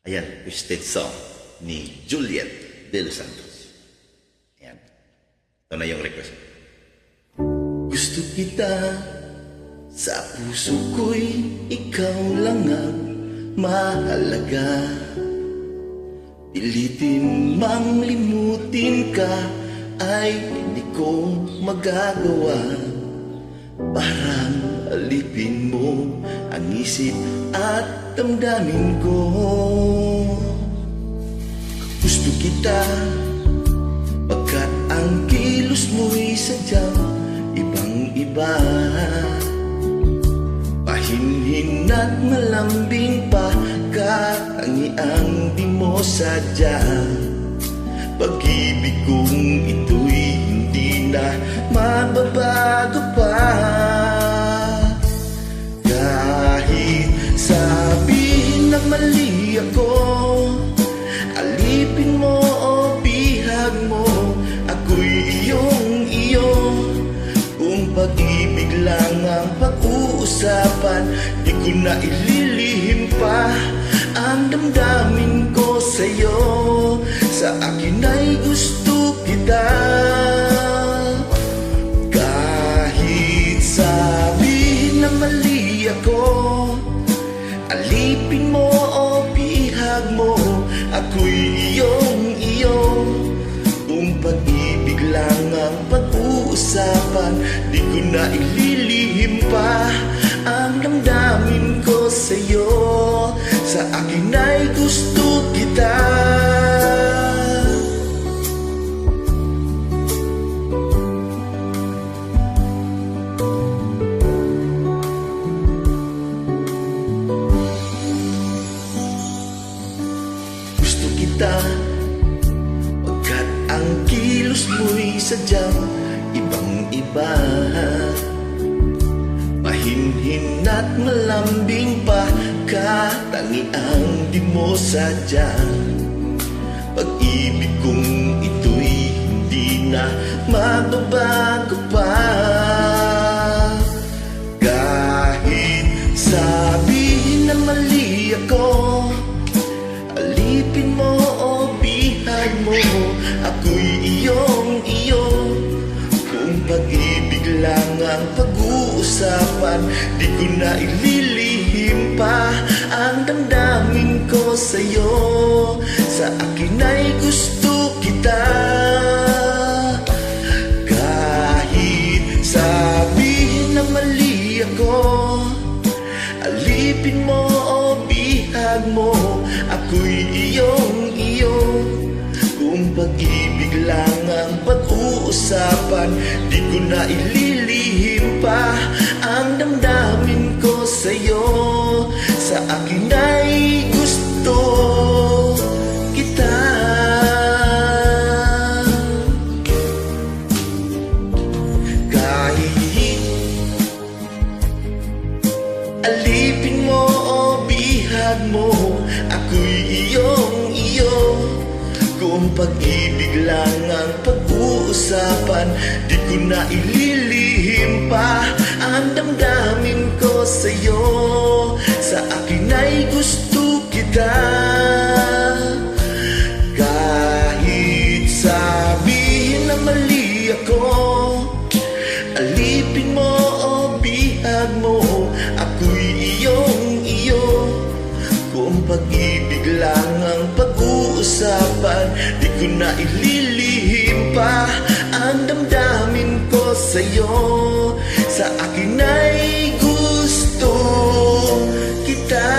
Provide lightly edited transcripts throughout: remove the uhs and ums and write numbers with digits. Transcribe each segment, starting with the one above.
Ayan, twisted song ni Juliet de los Santos. Ayan. Ito na yung request. Gusto kita, sa puso ko'y ikaw lang ang mahalaga. Pilitin mang limutin ka ay hindi ko magagawa. Parang alipin mo ang isip at damdamin ko. Gusto kita pagkat ang kilos mo'y sadyang ibang-iba. Pahinhin at malambing pa, katangiang di mo sadya. Pag-ibig kong ito'y hindi na mababago pa. Kahit sabihin na mali ako, alipin mo o bihag mo, ako'y iyong-iyo. Kung pag-ibig lang ang pag-uusapan, di ko na ililihim pa ang damdamin ko sa'yo. Sa akin ay gusto kita. Kahit sabihin na mali ako, alipin mo o bihag mo, ako'y iyong-iyo. Kung pag-ibig lang ang pag-uusapan, di ko na ililihim pa ang damdamin ko sa'yo. Sa akin ay gusto kita. Gusto kita pagkat ang kilos mo'y sadyang ibang-iba. Mahinhin at malambing pa, katangiang di mo sadya. Pag-ibig kong ito'y hindi na mababago pa. Kahit sabihin na mali ako, alipin mo o bihag mo, ako'y iyong-iyo. Kung pag-ibig lang ang pag-uusapan, di ko na ililihim pa ang damdamin ko sa'yo. Sa akin ay gusto kita. Kahit sabihin na mali ako, alipin mo o bihag mo, ako'y iyong-iyo. Kung pag-ibig lang ang pag-uusapan, di ko na ililihim pa ang damdamin ko sa'yo. Sa akin ay gusto kita. Kahit alipin mo o bihag mo, ako'y iyong-iyo. Kung pag-ibig lang ang pag-uusapan, di ko na ililihim pa ang damdamin ko sa'yo. Sa akin ay gusto kita. Kahit sabihin na mali ako, alipin mo o bihag mo, ako'y iyong-iyo. Kung pag-ibig lang ang pag-uusapan, di ko na ililihim pa ang damdamin ko sa'yo. Sa akin ay gusto kita.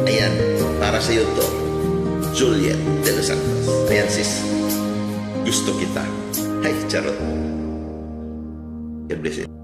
Ayan, para sa'yo to, Juliet de los Santos. Ayan sis, gusto kita. Ay, charot. God bless you.